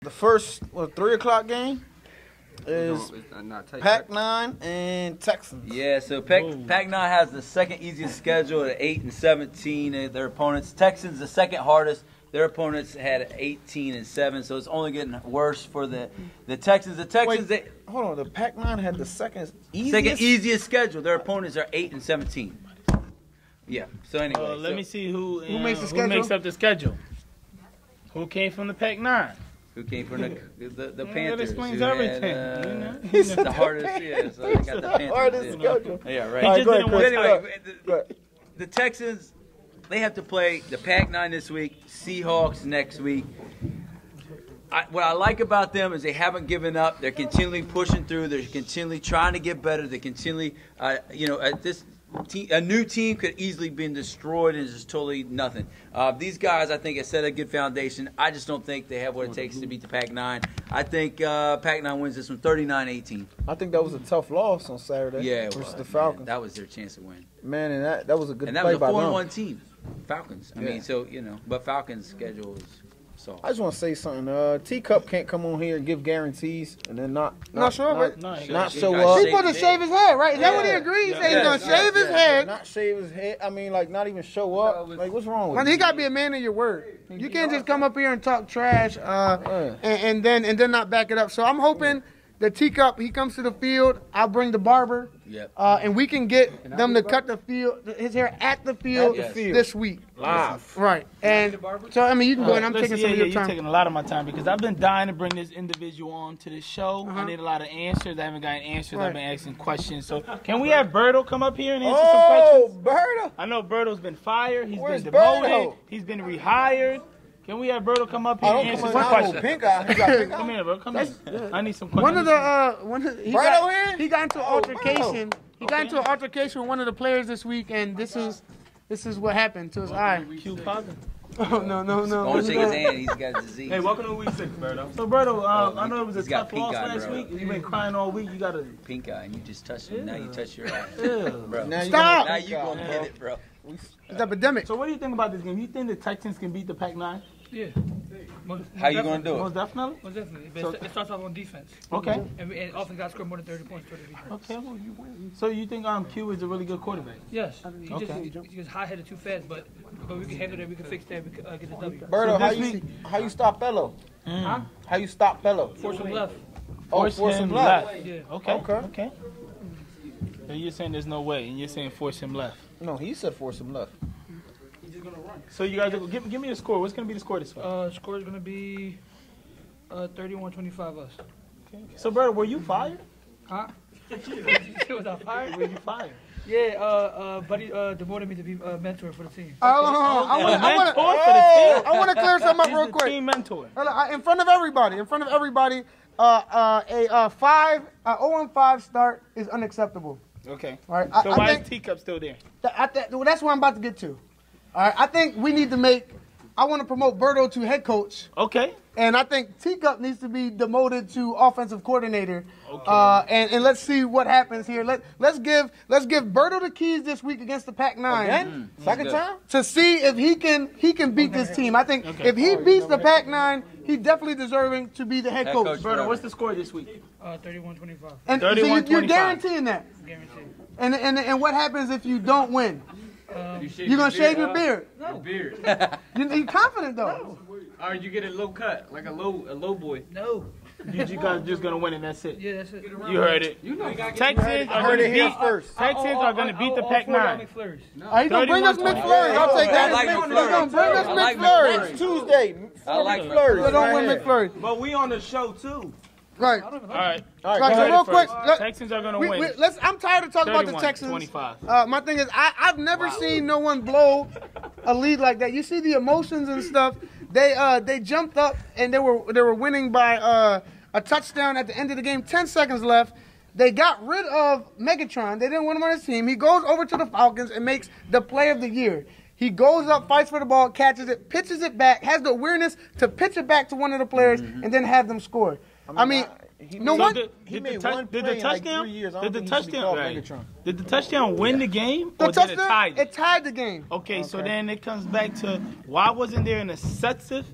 The first 3 o'clock game is Pack-9 and Texans. Yeah, so Pack-9 has the second easiest schedule at 8-17. Their opponents. Texans the second hardest. Their opponents had 18-7, so it's only getting worse for the Texans. The Texans. Wait, hold on, the Pack-9 had the second easiest schedule. Their opponents are 8-17. Yeah. So anyway, let me see who makes the schedule? Who makes up the schedule. Who came from the Pack-9? Who came from the Panthers? That explains everything. The hardest, yeah. So they got the Panthers. Hardest schedule. Yeah, right. All right, go ahead, Anyway, the Texans, they have to play the Pack-9 this week, Seahawks next week. What I like about them is they haven't given up. They're continually pushing through. They're continually trying to get better. They're continually, a new team could easily be destroyed and it's just totally nothing. These guys, I think, have set a good foundation. I just don't think they have what it takes to beat the Pack-9. I think Pack-9 wins this one 39-18. I think that was a tough loss on Saturday versus the Falcons. That was their chance to win. Man, and that was a good play by them. And that was a 4-1 team, Falcons. I mean, so, but Falcons' schedule is soft. I just want to say something. Teacup can't come on here and give guarantees and then not show up. He's supposed to shave his head, right? Is that what he agreed? He said he's going to shave his head. Not shave his head. I mean, like, not even show up. Like, what's wrong with him? He got to be a man of your word. You can't just come up here and talk trash and then not back it up. So I'm hoping that Teacup, he comes to the field. I'll bring the barber. Yep. And we can get them to cut his hair at the field this week. Live. Right. And so, I mean, you can go and I'm taking some of your time. You're taking a lot of my time because I've been dying to bring this individual on to this show. I need a lot of answers. I haven't gotten answers. I've been asking questions. So can we have Berto come up here and answer some questions? Berto. I know Berto's been fired. He's Where's been demoted. Berto? He's been rehired. Can we have Berto come up here and answer some questions? Pink eye. He got pink eye. Come here, bro. Come here. I need some questions. He got into an altercation. He got into an altercation with one of the players this week, and this is what happened to his eye. Q Poppin'. Oh no. Don't shake his hand. He's got a disease. Hey, welcome to Week 6, Berto. So, Berto, I know it was a tough loss last week. You've been crying all week. You got a pink eye, and you just touched it. Now you touch your eye. bro. Stop! Now you gonna get it, bro. It's epidemic. So, what do you think about this game? You think the Texans can beat the Pack-9? Yeah. How you gonna do it? Most definitely. Most definitely. But it starts off on defense. Okay. And offense got to score more than 30 points for the defense. Okay, well, you win. So you think Q is a really good quarterback? Yes. He just hot-headed too fast, but we can handle that. We can fix that. We can get the W. Berto, how you stop Bello? Huh? How you stop Bello? Force him left. Force him left. Yeah. Okay. So you're saying there's no way, and you're saying force him left. No, he said force him left. So you guys, give me the score. What's going to be the score this week? Score is going to be 31-25 us. Okay. So, Berto, were you fired? Huh? Was I fired? Were you fired? Yeah, Buddy demoted me to be a mentor for the team. I want to clear something up real quick. Team mentor. In front of everybody, a 0-5 start is unacceptable. Okay. All right. So why is Teacup still there? That's what I'm about to get to. All right. I think we need to I want to promote Berto to head coach. Okay. And I think Teacup needs to be demoted to offensive coordinator. Okay. And let's see what happens here. Let's give Berto the keys this week against the Pack-9. Again? Second time? To see if he can beat this team. I think if he beats the Pack-9, he's definitely deserving to be the head coach. Berto, what's the score this week? 31-25. And so you're guaranteeing that. Guaranteed. And what happens if you don't win? You're going to shave your beard? No. Beard. You're confident, though. Or you get a low cut, like a low boy. No. You guys just going to win and that's it? Yeah, that's it. You heard it. You know, Texans are going to beat the Pack-9. He's going to bring us McFlurry. I'll take that. I like He's going to bring us McFlurry. McFlurry. Next Tuesday. I like McFlurry. So don't win McFlurry. But we on the show too. Right. All right. So real quick, Texans are going to win. I'm tired of talking about the Texans. 31-25. My thing is, I've never seen no one blow a lead like that. You see the emotions and stuff. They jumped up and they were winning by a touchdown at the end of the game. 10 seconds left. They got rid of Megatron. They didn't want him on his team. He goes over to the Falcons and makes the play of the year. He goes up, fights for the ball, catches it, pitches it back, has the awareness to pitch it back to one of the players, and then have them score. He made one play in like 3 years. Did the touchdown win the game, or did it tie it? It tied the game. Okay, so then it comes back to why wasn't there an excessive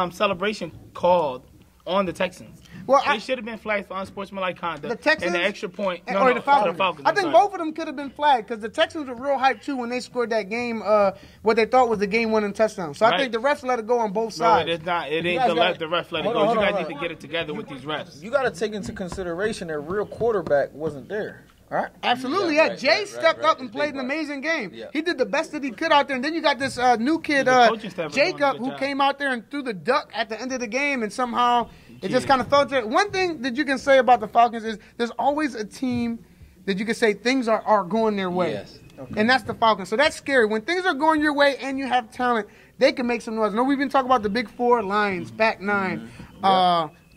celebration called on the Texans. Well, they should have been flagged for unsportsmanlike conduct. The Texans and the extra point. or the Falcons. I I'm think sorry. both of them could have been flagged because the Texans were real hyped too when they scored that game. What they thought was the game-winning touchdown. So I think the refs let it go on both sides. No, it is not. It ain't the ref let it go. You guys need to get it together with these refs. You got to take into consideration that real quarterback wasn't there. All right. Absolutely, yeah. Jay stepped up and played an amazing game. Yeah. He did the best that he could out there. And then you got this new kid, Jacob, who came out there and threw the duck at the end of the game, and somehow it just kind of fell through. One thing that you can say about the Falcons is there's always a team that you can say things are going their way. Yes. Okay. And that's the Falcons. So that's scary. When things are going your way and you have talent, they can make some noise. I know we've been talking about the Big Four, Lions, Pack-9,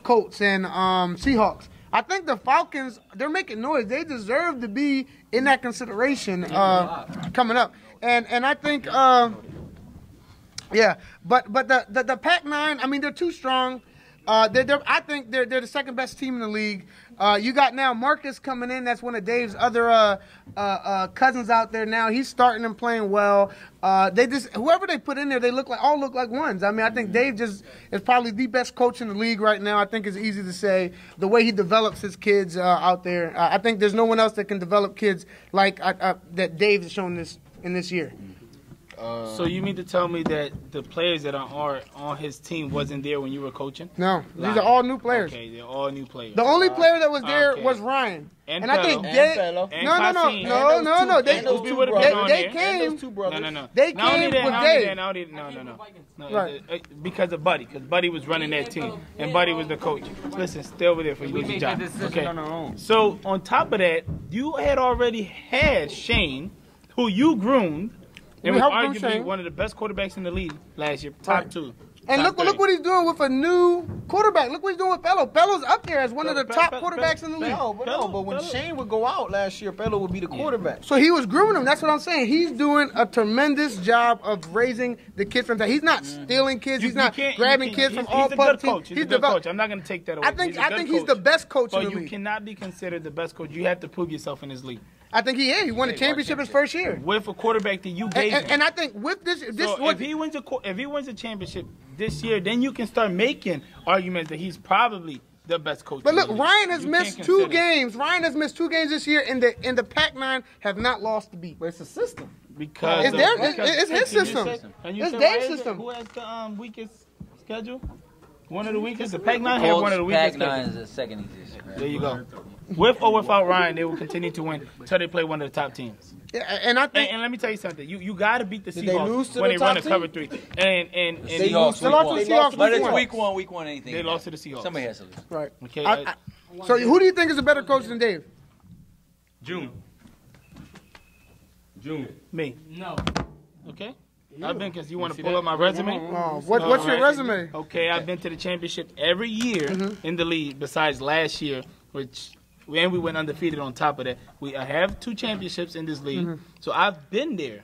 Colts, and Seahawks. I think the Falcons, they're making noise. They deserve to be in that consideration coming up. And I think, but the Pac-9, I mean, they're too strong. I think they're the second best team in the league. You got now Marcus coming in. That's one of Dave's other cousins out there now. He's starting and playing well. Whoever they put in there, they all look like ones. I mean, I think Dave just is probably the best coach in the league right now. I think it's easy to say the way he develops his kids out there. I think there's no one else that can develop kids like that Dave has shown in this year. So you mean to tell me that the players that are on his team wasn't there when you were coaching? No, these are all new players. Okay, they're all new players. The only player that was there was Ryan. And I think Dave. No. They came. No. They came with Dave. No. Right. Because of Buddy. Because Buddy was running that team. And Buddy was the coach. Listen, stay over there for you lose your job. Okay. So, on top of that, you had already had Shane, who you groomed, and was arguably one of the best quarterbacks in the league last year, top 2. And look what he's doing with a new quarterback. Look what he's doing with Pello. Pello's up there as one of the top quarterbacks in the league. But when Shane would go out last year, Pello would be the quarterback. So he was grooming him. That's what I'm saying. He's doing a tremendous job of raising the kids from that. He's not stealing kids. He's not grabbing kids from all public teams. He's a good coach. I'm not going to take that away. I think he's the best coach in the league. But you cannot be considered the best coach. You have to prove yourself in this league. I think he is. He won a championship his first year with a quarterback that you gave him. And I think with this, if he wins a championship this year, then you can start making arguments that he's probably the best coach. But look, Ryan has missed 2 games. Ryan has missed 2 games this year, and the Pac-9 have not lost the beat. But it's a system. Because it's his system. It's Dave's system. Who has the weakest schedule? One of the weakest. The Pac-9 have one of the weakest. Pac-9 is the second easiest. There you go. With or without Ryan, they will continue to win until they play one of the top teams. Yeah, and I think. And let me tell you something. You got to beat the Did they lose Seahawks to when the they run top a cover 3. And Seahawks, lost to the Seahawks. But it's week one, anything. They lost to the Seahawks. Somebody has to lose. Right. Okay. So who do you think is a better coach than Dave? June. Me. No. Okay. I've been, because you want to pull up my resume? What's your resume? Okay, I've been to the championship every year in the league besides last year, and we went undefeated on top of that. I have 2 championships in this league, so I've been there.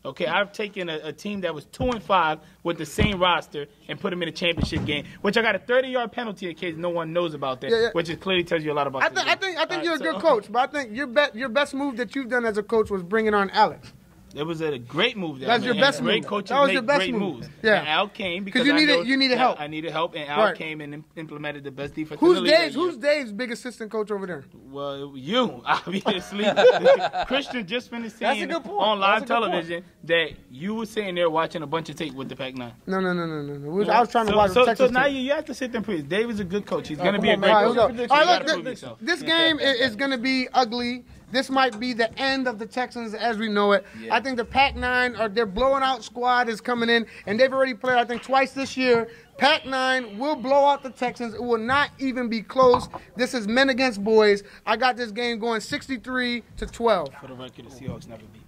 Okay, I've taken a team that was 2-5 with the same roster and put them in a championship game, which I got a 30-yard penalty in case no one knows about that, which clearly tells you a lot about. I think you're a good coach, but I think your best move that you've done as a coach was bringing on Alex. It was a great move. That's your best move. Great coaches that was make your best great move. moves. Yeah. And Al came because you needed help. I needed help, and Al came and implemented the best defense. Who's Dave's big assistant coach over there? Well, you obviously. Christian just finished saying on live television that you were sitting there watching a bunch of tape with the Pac-9. No. I was trying to watch the Texans. So now you have to sit there and prove. Dave is a good coach. He's going to be a great coach. All right, look, this game is going to be ugly. This might be the end of the Texans as we know it. Yeah. I think the Pac-9, their blowing out squad is coming in, and they've already played, I think, twice this year. Pac-9 will blow out the Texans. It will not even be close. This is men against boys. I got this game going 63-12. For the record, the Seahawks never beat.